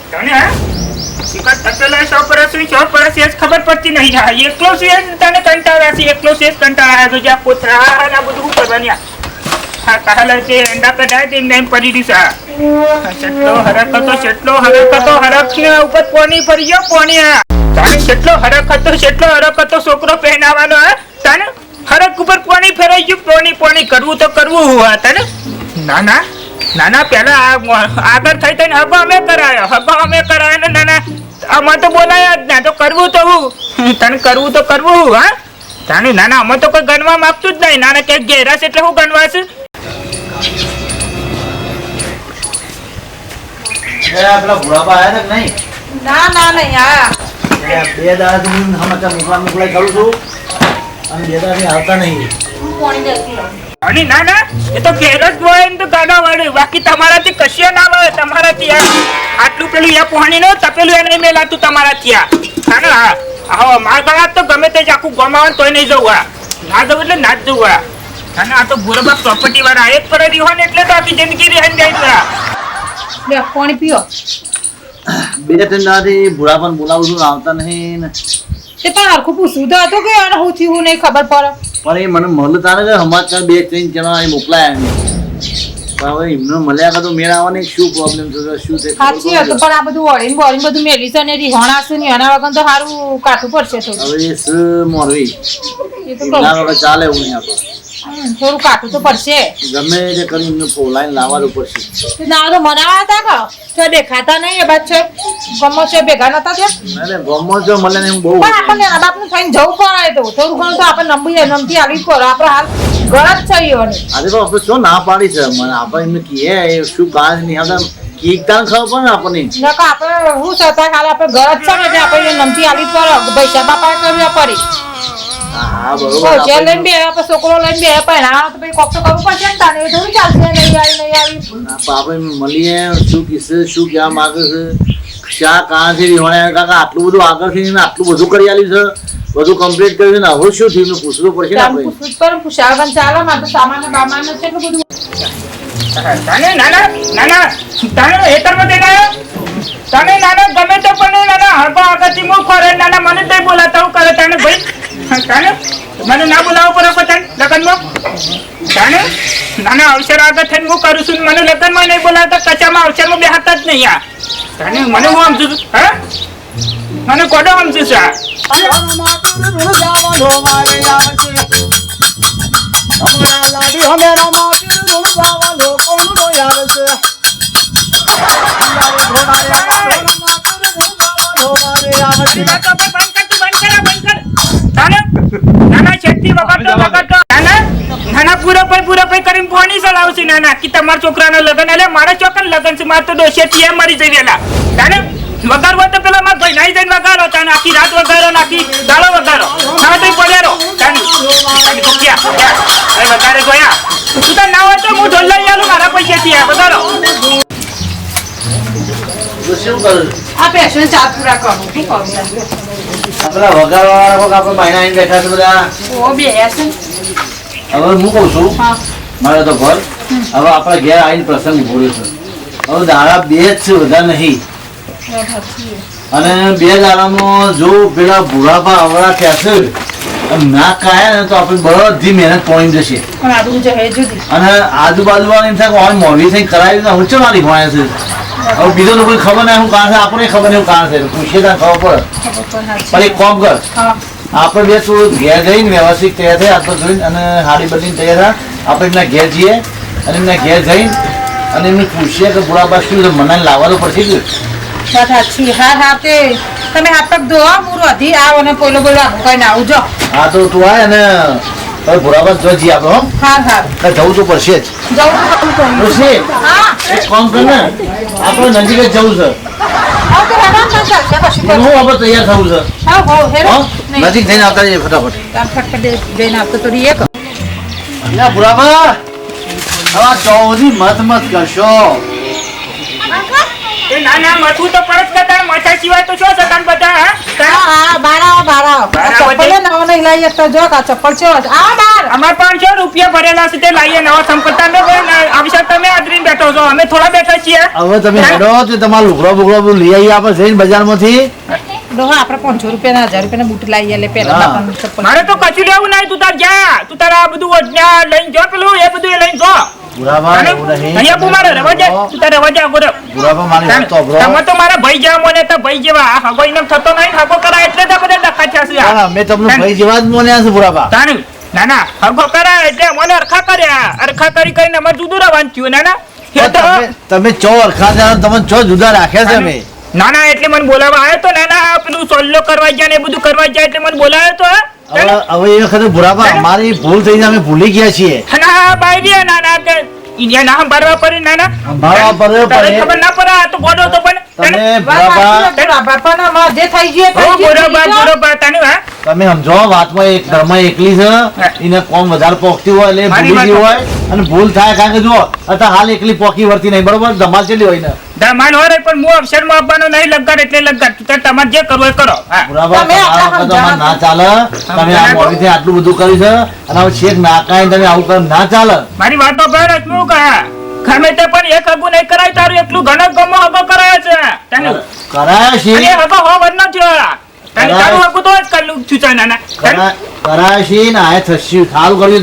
તને શિકાર તપેલા 100 વર્ષ ખબર પડતી નહીં આ એકલો છે તને કંટાળા છે એકલો છે કંટાળા તો જા પોતરા આ બધું કરવાની આ કાલા છે એંડા કડાય તે નામ પડી દીસા કેટલો હરક હતો હરકને ઉપર પાણી પડી ગયો પાણી આ તને કેટલો હરક હતો છોકરો પહેનાવાનો તને હરક ઉપર પાણી ફેરાઈ ગયું પાણી કરવું તો કરવું હુઆ તને ના પેલા આગળ થઈ તને હગો અમે કરાયો ને નાના આમાં તો બોલાયા જ ના તો કરવું તો હું તને કરવું તો કરવું હા તને નાના અમે તો કોઈ ગણવા માંગતું જ નહીં નાના ક્યાંક ઘેરાશ એટલે હું ગણવાશ આપડા ભુરાબા આયા ને નહીં નહીં આયા બે દાડા થી સમાચાર મોકલાઈ કરું છું અને બે દાડા આવતા નહીં અને ના એ તો ઘેર જ હોય ને તો ગાડા વાળે બાકી તમારાથી કશી ના આવે તમારાથી આટલું પેલું આ પોણી નો તપેલું એને મેલાતું તમારાથી હા માર ગળા તો ગમે તે જ આખું ગમાવાનું તોય નહીં જવું ના જવું એટલે ના જ જવું અને આ તો બરોબર પ્રોપર્ટી વાળા એક કરેલી હોય ને એટલે તો આખી જિંદગી રહી જાય પાણી પીઓ બે ત્રણ દાડાથી ભુરાબાને બોલાવું છું આવતા નહીં ને તે પણ હરખું પૂછવું તો હતું કે આને હું થયું નહીં ખબર પડે પણ એ મને મળતા ને સમાચાર બે ત્રણ જણા મોકલાયા હવે એમને મળ્યા કરતો મેળ આવવાની શું પ્રોબ્લેમ છે શું છે સાચી હતું પણ આ બધું વળીને બધું મેલી છે ને રીહોણાશું ને એના વગર તો સારું કાઠું પડશે હવે એ મોરવી એ તો વગર ચાલે એવું નહીં આપણે થોડું કાઠું તો પડશે ગમે તે કરી એમને ફોલાઈને લાવવાનું પડશે ના તો મનાવા હતા કે દેખાતા નહીં એ બાદ છે ગમો છે ભેગા નતા થયા ગમો જો મળે ને બહુ પણ આપણને આ બાપનું થઈને જવું પડે તો થોડું ઘણું તો આપણે નમતી આવી પડે આપણે હાલ ઘર જ છે આજે તો આપણે શું ના પાડી છે મને આપણે એમને કહીએ શું કાજ નહીં આપણે કીકતા ખબર પડે આપણને નકા આપણે હું છતાં ખાલી આપણે ઘર જ છે ને એટલે આપણે નમતી આવી પડે પૈસા બાપા કરવી પડી હા બરોબર જે લઈને બે આપણે છોકરો લઈને બે પહેણા તો પછી કોક તો કરવું પડશે ને તાને થોડું ચાલશે નહીં આવી આપણે મળીએ શું કિસ્સે શું કહેવા માંગે છે શા કાંથી વિહોણ્યા કાકા આટલું બધું આગળથી આટલું બધું કરી આલ્યું છે બધું કમ્પ્લીટ કર્યું ને હવે શું થયું પૂછવું પડશે ને આપણે પૂછવું પણ પૂછાવવાનું ચાલે માં તો સામાન્ય બામાન છે એટલું બધું તને નાના તને હેતરમાં દે તને નાના ગમે તો પણ નાના હરબા આગળથી મુખ કરે નાના મને તો બોલાતા હું કરે તને ભાઈ તને મને ના બોલાવો પડે તને લગ્નમાં તને નાના અવસર આગળ થઈને હું કરું છું મને લગ્નમાં નહીં બોલાવતા કચામાં અવસરમાં બે હાથ જ નહીં તને મને હું સમજુ છું હા મને કોડો સમજુ છું તમારા છોકરાના લગ્ન એટલે મારા ચોકન લગ્ન છે મારે તો ડોશિયા મરી જઈ ગયેલા તાને વગાડવો તો પેલા મારા ભાઈ નાઈ જઈને વગાડો તાને આખી રાત વગાડો આખી દાડો વગાડો હવે તો પડ્યારો તાને તો ક્યાં વગાડે જોયા તું તો ના હોય તો હું ઢોલ લઈ આલું મારા પૈસાથી વગાડો શું કરું આ પેશન ચા પૂરા કરું શું કરું આપણા વગાડવાળા લોકો આપણે મહિના આવીને બેઠા છે બધા ઓ બે છે હવે હું કહું છું મારે તો ઘર હવે આપણા ઘેર આવીને પ્રસંગ ઉભો રહ્યો છે હવે દાડા બે જ છે બધા નહીં અને બે દાડામાં જો પેલા ભુરાબા અવળા થયા છે ના ખાય ને તો આપણે બધી મહેનત પહોંચી જશે અને આજુબાજુ વાળા એમ થાય કે મોડી થઈ કરાવી ને હું ચલાવી ભણાય છે હવે બીજો તો કોઈ ખબર નહીં હું કાં છે આપણને ખબર નહીં હું કાં છે પૂછીએ ત્યાં ખબર પડે પણ એક કોમ કર આપણે બે થોડું ઘેર જઈને વ્યવસ્થિત તૈયાર થાય આપણે જોઈને અને હાડી બદલીને તૈયાર થાય આપણે એમના ઘેર જઈએ અને એમના ઘેર જઈને અને એમને પૂછીએ કે બુરાબા શું છે મને લાવવાનું પડશે કે સાચી હા તે તમે હાથ પગ ધોવા હું રોધી આવો ને પોલો બોલો કઈ ના આવજો હા તો તું આય ને હવે બુરાબા જો જઈએ આપણે હો હા જવું તો પડશે જ એક કામ કર ને આપણે નજીક જ જવું છે હું આપણે તૈયાર થવું છે નજીક જઈને આવતા જઈએ ફટાફટ જઈને આવતો તો એક બુરાબા હવે ચૌધી મત કરશો એ ના ના મથું તો પરત કરતા મથા સિવાય તો શું સતાન બધા હા હા હા બારા બારા બારા ચપ્પલ વચ્ચે. નવો નહીં લાવી શકતો જો આ ચપ્પલ છે આ બાર અમાર 500 રૂપિયા ભરેલા છે તે લાવીએ નવા સંપત્તા મે અભિષેક તમે આદરીને બેઠો છો અમે થોડા બેઠા છીએ હવે તમે હેડો તો તમારો લુગડો બુગડો બધું લઈ આવીએ આપણે જઈને બજારમાંથી. ડોહા આપણે 500 રૂપિયાના 1000 રૂપિયાના બૂટ લાવી લે પહેલા હા. આપણને ચપ્પલ મારે તો કશું લેવું નહીં તું તાર જા તું તારા આ બધું ઓઢના લઈને જો પેલું એ બધું એ લઈને જો બુરાબા એવું નહીં. અહીંયા તું મારે રવા જા તું તારે રવા જા ગોરે બુરાબા મારી વાત તો સાંભળો. તમે તો મારા ભાઈ જેવા મને તો ભાઈ જેવા આ હગો ઇનામ થતો નહીં હગો કરાય એટલે તો બધા ડખા છે આ. હા, મેં તમને ભાઈ જેવા જ મોન્યા છે બુરાબા. તાનું ના ના હગો કરાય એટલે મને અરખા કર્યા અરખા કરી કરીને અમારે જુદું રહેવાનું થયું ના ના એ તો તમે ચો અરખા છે, તમે ચો જુદા રાખ્યા છે મેં. ના ના એટલે મને બોલાવવા આવ્યો તો ના ના પેલું સોલ્લો કરવા જાય ને એ બધું કરવા જાય એટલે મને બોલાવ્યો તો હવે હવે એ વખતે બુરાબા અમારી ભૂલ થઈ છે, અમે ભૂલી ગયા છીએ. ના બાઈ રે ના ના કે ઇન્ડિયા ના ભરવા પડે ના ના સંભાળવા પડે, તારે પડે. ખબર ના પડે આ તો ગોડો તો પણ તમે બરાબર બાપાના માં જે થઈ ગયું એ થઈ ગયું. બરોબર તાનું હા તમે સમજો વાતમાં એક ઘરમાં એકલી છે, એને કોમ વધારે પોકતી હોય એટલે મારી ભૂલી ગઈ વાત હોય અને ભૂલ થાય કારણ કે જુઓ અત્યારે હાલ એકલી પોકી વર્તી નહીં બરોબર ધમાલ ચેલી હોય ને દમાન હોય પણ હું અક્ષરમાં આપવાનો નહીં લગાડ એટલે લગાડ તું તમારે જે કરવું એ કરો હા બરાબર તમે તમારા આટલા વખત અમારે ના ચાલે. તમે આ મોડીથી આટલું બધું કર્યું છે અને હવે છેક નાકાઈને તમે આવું કરો ના ચાલે. મારી વાતો પર શું કહા ગમે તે પણ એક હગું નહીં કરાય તારું એટલું ઘણો ગમો હગો કરાયો છે તાનું કરાયા અને છીએ હગો હો વર ન થયો તારું તારું હગું તો જ કરલું છું છે નાના કરાયા છીએ ને આ થશ્યું સારું કર્યું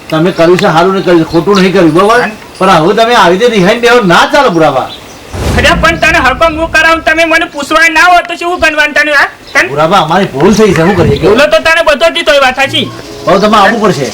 તમે કર્યું છે સારું નહીં કર્યું છે, ખોટું નહીં કર્યું બરોબર પણ હવે તમે આવી રીતે રિહાઈને બેહો ના ચાલે બુરાબા. અરે પણ તને હગો હું કરાવું તમે મને પૂછવાય ના હોય તો શું ગણવાનું તને હા તને બુરાબા અમારી ભૂલ થઈ છે શું કરીએ કે બોલો તો તને બધો દીધો એ વાત સાચી હવે તમે આવવું પડશે.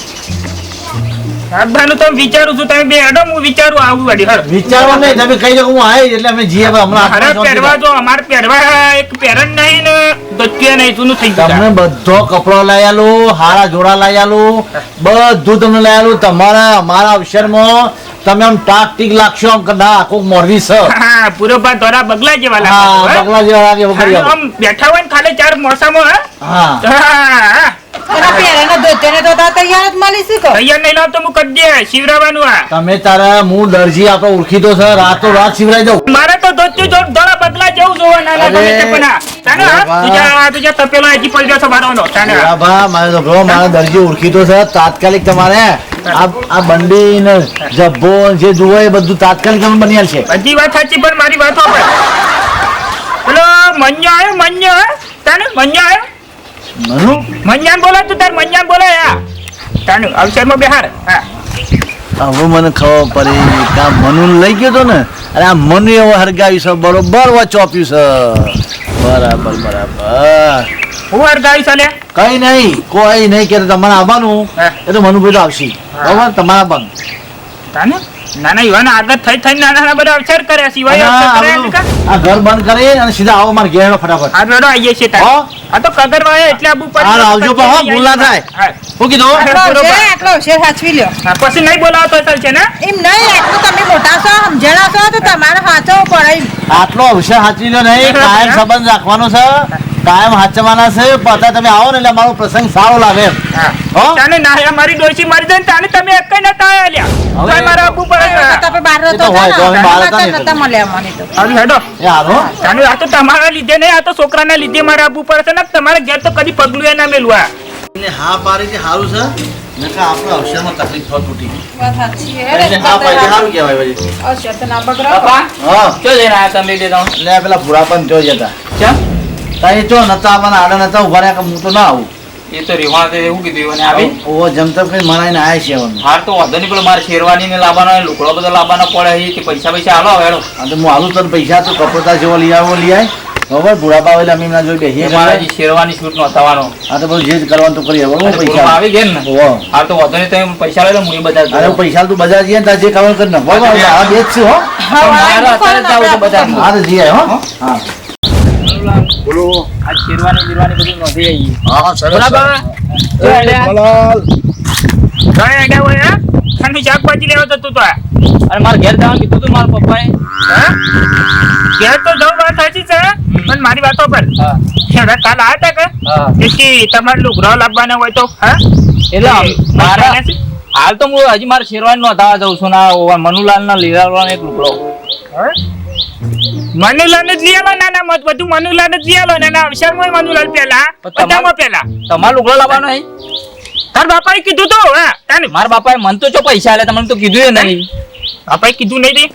આપવાનું તો વિચારું છું તમે બે હેડો હું વિચારું આવું વાડી હળ વિચારવા નહીં તમે કહી દો હું આવી એટલે અમે જઈએ હવે હમણાં અરે આઠમા પહેરવા ચોથી જો અમારે પહેરવા એક પહેરન નહીં ને દત્ય નહીં જૂનું થઈ તમને ગયું બધો કપડો લઈ આલું હારા જોડા લઈ આલું બધું તમને લઈ આલું તમારા અમારા અવસરમાં તમે આમ ટાક ટીક લાગશો આમ કે ના કોક મોરવી છે. હા પૂરો ભાત ધોરા બગલા જેવા હા લાગે હો. બગલા જેવા લાગે વગર હા, આમ બેઠા હોય ને ખાલી ચાર મોસામાં હા હા એના પહેરેને ધોતિયાને તો તાર તૈયાર જ મળી છે કે તૈયાર નહીં લાવતો હું કરી દે શિવરાવાનું આ તમે તારા હું દરજી આપણો ઓળખીતો છે રાતો રાત સિવરાઈ દઉં. મારે તો ધોત્યું ધોળા બગલા જેવું જોવા નાના અરે, ગમે તે પણ આ. તાને હા, બાબા. તુજા તપેલો હજી પડ્યો છે મારોનો. તાને હા. બરાબર મારે તો બ્રો મારા દરજી ઓળખીતો છે તાત્કાલિક તમારે આ બંડી ને જબ્બો ને જે જુઓ એ બધું તાત્કાલિક તમે બની છે. બધી વાત સાચી પણ મારી વાત સાંભળ. પેલો મંજો આવ્યો મંજો હે? તાને મંજો આવ્યો મનુ મંજાન બોલા તું તાર મંજાન બોલા યા તાનું અવસરમાં બેહાર હા હવે મને ખબર પડી કે આ મનુ લઈ ગયો તો ને અરે આ મનુ એવો હરગાવ્યું છે બરોબર ચોપ્યું છે બરાબર બરાબર હું અરગાવી ચાલે કઈ નહીં કોઈ નહીં કે તમારે આવવાનું હા. એ તો મનુભાઈ તો આવશે બરાબર તમારા બંધ તાને નાના યુવાન આગળ થઈ થઈને નાના નાના બધા અવસર કર્યા સિવાય અને અવસર આ કર્યા બધું- નથી કા? આ ઘર બંધ કરી અને સીધા આવો મારે ઘેર ફટાફટ આ બેડો આવીએ છીએ તાર હો? આ તો કગર વાય એટલે આબુ પર હા, આવજો પણ હો, ભૂલ ના થાય. હા. શું કીધું આટલો છે આટલો છે સાચવી લ્યો હા, પછી નહીં બોલાવો તો ચાલશે ને એમ નહીં આટલું તમે મોટા છો સમજણા છો તો તમારે સાચવવું પડે એમ. આટલો અવસર સાચવી લો નહીં કાયમ સંબંધ રાખવાનો છે કાયમ સાચવાના છે પાછા તમે આવો ને એટલે અમારો પ્રસંગ સારો લાગે એમ. હા હો? તાને ના અમારી ડોશી મારી દે ને તાને તમે એક કઈ નતા આલ્યા હવે- તો મારા આબુ પર તમે બહાર એ તો રહેતો હોય, તો અમે બહાર હતા ને નતા મળ્યા મને તો આવી હેડો એ હાલો તાનું આ તો તમારા લીધે નહીં આ તો છોકરાના લીધે મારે આબુ પડે છે ને તમારે ઘેર તો કદી પગલું એ ના મેલું આ એટલે હા પાડી છે સારું છે નકા આપણો અવસરમાં તકલીફ થોડી તૂટી ગઈ. વાત સાચી છે. એટલે હા પાડી સારું કહેવાય વળી. અવસર તો ના બગડાવો. હા ચો જઈને આ તમે લીધે તો એટલે આ પેલા ભૂરા પણ જો જતા ચા તાઈ ચો નતા આવવાના આડા નતા ઉભા રહ્યા કે હું તો ના આવું એ તો રેવા દે એવું કીધું અને આવી ઓવો જમતમ કઈ મનાઈને આયા છે હવે. હાર તો વાંધો નહીં પેલો મારે શેરવાની ને લાવવાનો લુકડો બધો લાવવાનો પડે એ કે પૈસા પૈસા હાલો હેડો આ તો હું આલું તને પૈસા તો કપડતા જેવો લઈ આવો લઈ આય બરોબર ભૂરાબા એટલે અમે એમના જોઈ બેસીએ મારા છીએ. જે શેરવાની છૂટ નો થવાનો આ તો બધું જે જ કરવાનું તો કરીએ બરોબર પૈસા આવી ગયા ને ઓવો. હાર તો વાંધો નહીં તમે પૈસા લઈ લો હું બધા અરે હું પૈસા તું બજાર જઈએ ને તાર જે કરવાનું કરી નાખ બરોબર આ બે જ છે હો હા, મારે આ અત્યારે જ જાવું છે બજારમાં. હા તો જઈએ હો હા બોલો આ શેરવાની બીરવાની બધું નોંધી આવીએ હા સરસ બરાબર મલાલ ઘરે અડ્યા હોય હા ઠંડી શાકભાજી લેવા તો તું તો અરે મારે ઘેર જવાનું કીધું તું મારા પપ્પાએ ઘેર તો જવું વાત સાચી છે પણ મારી વાતો પર કાલ આવ્યા હતા કે કે તમારે લુગડો લાવવાના હોય તો હા એટલે મારા હાલ તો હું હજી મારે શેરવાની નોંધાવા જઉં છું ના મનુલાલ ના લીલાવાળાનો એક લુગડો મનુલાલ જ લઈ આલો નાના મત બધું મનુલાલ જ લઈ આલો નાના અવસરમાં મનુલાલ પેલા બધામાં પેલા તમારે લુગડો લાવવાનો હે તાર બાપાએ કીધું તો હા તાને મારા બાપાએ મન તો ચો પૈસા આલે તમને તો કીધું એ નહીં બાપાએ કીધું નહીં રે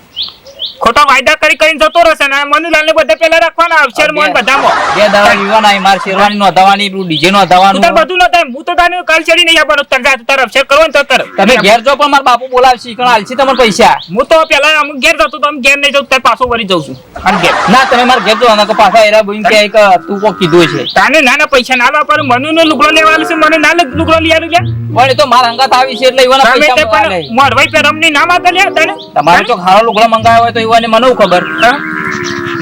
ખોટા વાયદા કરીને જતો રહેશે ને મનુલાલ ને બધા પેલા રાખવાના અવસરમાં બધામાં 2 દાડા વિવાના હે માર શેરવાની નો હદાવાની ડીજે નો હદાવાનું તાર બધું ન થાય હું તો તાને કાલ ચડી નહીં આવવાનો તાર અવસર કરવો ને તો કર તમે ઘેર જો પણ મારા બાપુ બોલાવશે કણ આલસી તમને પૈસા હું તો પેલા અમુક ઘેર જતો તો ઘેર નહીં જતો તાર પાછો વળી જઉં છું અને ઘેર ના તમે મારા ઘેર જો ના તો પાછા એરા બોઈન કે એક તું કો કીધું છે તાને નાના પૈસા ના લાવ પણ મનુનો લુગડો લેવાનું છે મને ના લુગડો લઈ આલું લ્યા પણ એ તો મારા અંગાત આવી છે એટલે ઈવાના તમે તે પૈસા પણ મોરવાઈ પેરમની ના માગા લ્યા તાને તમારે તો ખારો લુગડો મંગાવ્યો હોય તો ઈવાને મને ખબર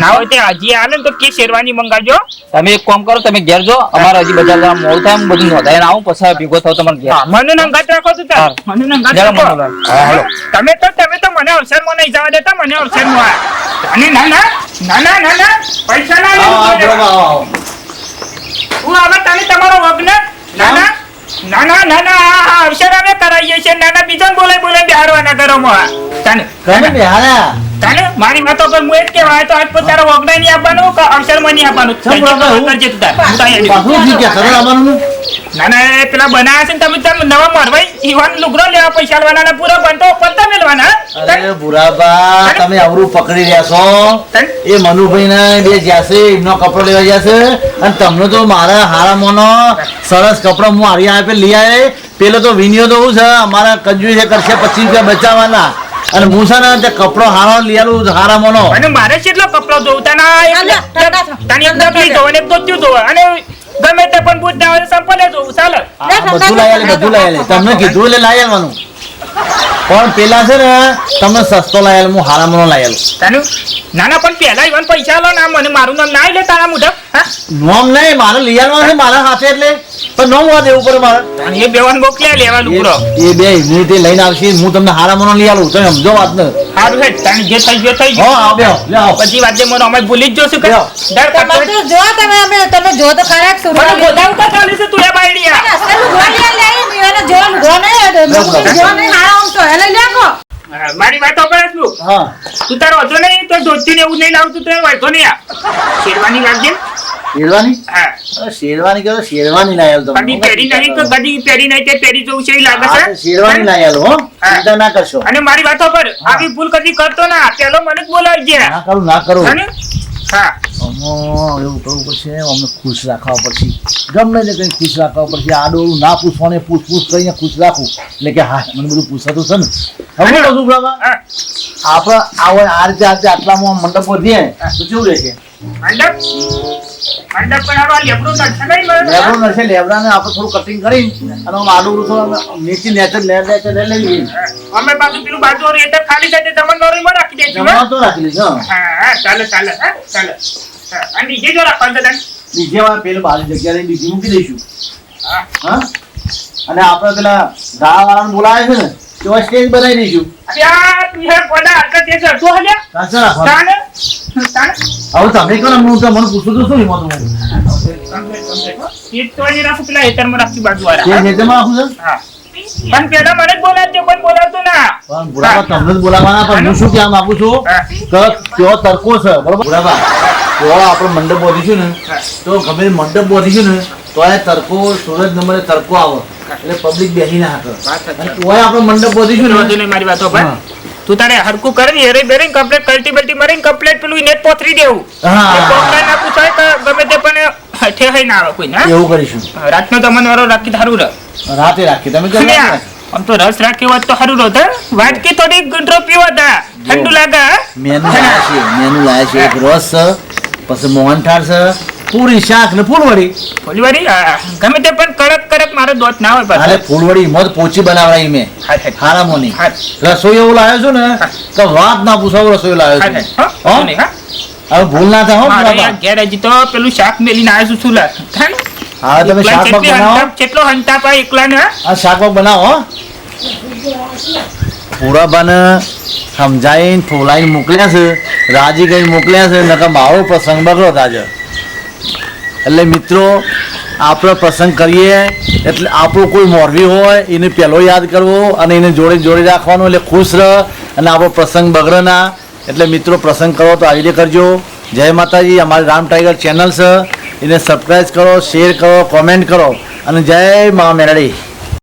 ના હોય તે હજી આલે તો કે શેરવાની મંગાવજો તમે એક કામ કરો તમે ઘેર જો અમારે હજી બજાર જવા મોડું થાય હું બધું નોંધાય આવું પછી ભેગો થાવ તમારે ઘેર મને નંગાત રાખો તું તાર મને નંગાત જરા રાખો મનુલાલ. હા, હાલો. તમે તો મને અવસરમાં નહીં જવા દેતા મને અવસરમાં અને ના પૈસા ના આવો, આવો, લેવા. બરાબર, આવો, આવો. હું હવે તને તમારો વગ્ન ના અવસર અમે કરાવીએ છીએ નાના બીજાને બોલે બિહારવાના ઘરોમાં તને તમે બેહાડ્યા. તને મારી વાતો પર હું એ જ કહેવાય તો આજ પર તારો વગ્ન નહીં આપવાનું કે અવસરમાં નહીં આપવાનું ચમ બાપા, હું- કરજે તું તાર. હું તારી પાછું ઠીક છે, સરળ આવવાનું ને? એ પેલા બનાવ્યા છે ને તમે નવા મરવાઈ ઈવાન લુગડો લેવા પૈસા આલવાના ને પૂરા બનતો પત્તા મેલવાના અરે બુરાબા, તમે અવરું પકડી રહ્યા છો. તન? એ મનુભાઈ ને બે જ્યાંશે એમનો કપડો લેવા જશે અને તમને તો મારા હારામાંનો સરસ કપડો હું હારી આપે લઈ આવે. પેલો તો વિનિયો તો હું છે અમારા કંજુઈ છે કરશે 25 રૂપિયા બચાવવાના અને હું છે ને તે કપડો હારો લઈ આલું હારામાંનો. અને મારે કેટલો કપડો જોવું તને એક ડબલી જોવે ને એક ધોતિયું જોવે અને ગમે તે પણ બૂટ ના હોય સંપલે જોવું ચાલે આ બધું લઈ આલે, બધું લઈ આલે. તમને કીધું એટલે લઈ આવવાનું. પણ પેલા છે ને તમને સસ્તો લઈ આલે, હું હારામાંનો લઈ આલું. તાનું નાના પણ પેલા ઈવન પૈસા લો ના મને મારું નામ ના લે તારા મુઢક હા નોમ નહીં, મારે લઈ આવવાનું છે મારા હાથે એટલે પણ નોમ હોવા દેવું પડે મારે. અને એ બેવાન મોકલ્યા લેવા લુગડો એ બે યુનિટી લઈને આવશે, હું તમને હારામાંનો લઈ આલું. તમે સમજો વાત ને? સારું હે તાને જે થઈ ગયો થઈ હો, આવો, બેહો, લે આવો. બધી વાત જે મને અમે ભૂલી જ જોશું કે લ્યો. ડર કરતો તમે તો જો તમે જો તો ખરા કે મને બોલાવું તો ચાલે છે તું એ બાયડિયા મારી વાત સાંભળ તું હા, તું તારો હતો નહીં તો ધોતી ને એવું નહીં લાવતું તો વાંધો નહીં આ શેરવાની લાવજે શેરવાની? હા અરે શેરવાની કરો, શેરવાની લાવી આલું કદી તમને. પહેરી નહીં તો કદી પહેરી નહીં તે પહેરી જવું છે એ લાગે હા, છે શેરવાની લાવી આલું, હો. ચિંતા ના કરશો. અને મારી વાતો પર આવી ભૂલ કદી કરતો ના પેલો મને જ બોલાવજે ના કરું, ના કરું. અને હા અમો એવું કરવું પડશે, અમને ખુશ રાખવા પડશે. ગમે તે કંઈ ખુશ રાખવા પડશે. આડોળું ના પૂછવાને પૂછ કરીને ખુશ રાખવું. એટલે કે હા મને બધું પૂછાતું છે ને. હવે બધું બાબા હા આપણે આ રીતે આટલામાં મંડપો દે તો કેવું રહેશે? મંડપ પણ આવા લેબડું નથી નહીં મને. લેબડું નશે, લેબડાને આપણે થોડું કટિંગ કરી અને આમ આડોળું થોડું નીચે નેચર લઈ લઈએ. અમે પાછું પેલું બાજુ રેટર ખાલી થાય તે તમને નોરીમાં રાખી દઈશું જમવા તો રાખી લઈશ. હા, હા ચાલે હા અને બીજે જો રાખવાનું છે તને. બીજે વાર પેલું બાજુ જગ્યાએ બીજી મૂકી દઈશું. હા હા, અને આપણે પેલા ગાળાવાળાને બોલાવે છે ને તેવા સ્ટેજ બનાવી દઈશું. અલ્યા તું હે કોડા આટલા તે કરતો હલ્યા કાચા રાખવાના. તાને હવે તમે કરો, હું તો મને પૂછું તો શું એમાં તો એ તો અહીં રાખું પેલા હેતરમાં રાખી બાજુ વાળા તે નેતેમાં રાખું છે. હા પણ પેલા મને જ બોલાવજો કોઈ બોલાવતો ના પણ બુરાબા તમને જ બોલાવવાના, પણ હું શું કહેવા માંગુ છું કે તેઓ તડકો છે બરોબર બુરાબા. તેઓ આપણે મંડપ બોધીશું ને તો ગમે તે મંડપ બોધીશું ને તો એ તડકો સૂરજ નંબરે તડકો આવે એટલે પબ્લિક બેસી ના શકે. અને તોય આપણે મંડપ બોધીશું વધુ ને નહીં મારી વાતો પર હા. તું તારે હરકું કરી હેરે બેરે કમ્પ્લીટ કલ્ટી મરીને કમ્પ્લીટ પેલું નેટ પોથરી દેવું હા. એ કોકરા ના પૂછાય કે ગમે તે પણ ઠે હઈ ના આવે કોઈ ના એવું કરીશું. રાતનો તમને વારો રાખી સારું રહે રાતે રાખીએ તમે કેમ અને રાખીએ? આમ તો રસ રાખ્યો હોત તો સારું રહે વાટકી થોડી ગુંડરો પીવો તા ઠંડુ લાગે હા? મેનુ લાયા છે, મેનુ લાયા છે. એક રસ છે, પછી મોહનથાળ છે, પૂરી શાક ને ફૂલવડી. ફૂલવારી ગમે તે પણ કડક મારો દોત ના હોય અરે પાછો ફૂલવડી મધ પોચી બનાવડાવી મેં હા, હા. હારામોની. હા. રસોઈ એવું લાવ્યો છું ને તો વાત ના પૂછાવું રસોઈ લાવ્યો હા, છું. હા. હો? નહીં, હા. હવે ભૂલ ના થાય હો મારે બાબા. અહીંયા ઘેર હજી તો પેલું શાક મેલીને આવ્યો છું સુલા થાય ને? હવે તમે એકલા શાક બાક કેટલી બનાવો. કેટલો હંતાપ આ એકલા ને આ શાક બાક બનાવો હો. પૂરાબાને સમજાઈને ફોલાઈને મોકલ્યા છે, રાજી કરીને મોકલ્યા છે, નકર મારો પ્રસંગ બગડો આજે. એટલે મિત્રો આપણે પ્રસંગ કરીએ એટલે આપણો કોઈ મોરબી હોય એને પહેલો યાદ કરવો અને એને જોડે જોડે રાખવાનો એટલે ખુશ રહે અને આપણો પ્રસંગ બગડે ના. એટલે મિત્રો પ્રસંગ કરો તો આવી રીતે કરજો. જય માતાજી. અમારી રામ ટાઈગર ચેનલ છે એને સબસ્ક્રાઈબ કરો, શેર કરો, કોમેન્ટ કરો અને જય મા મેરડી.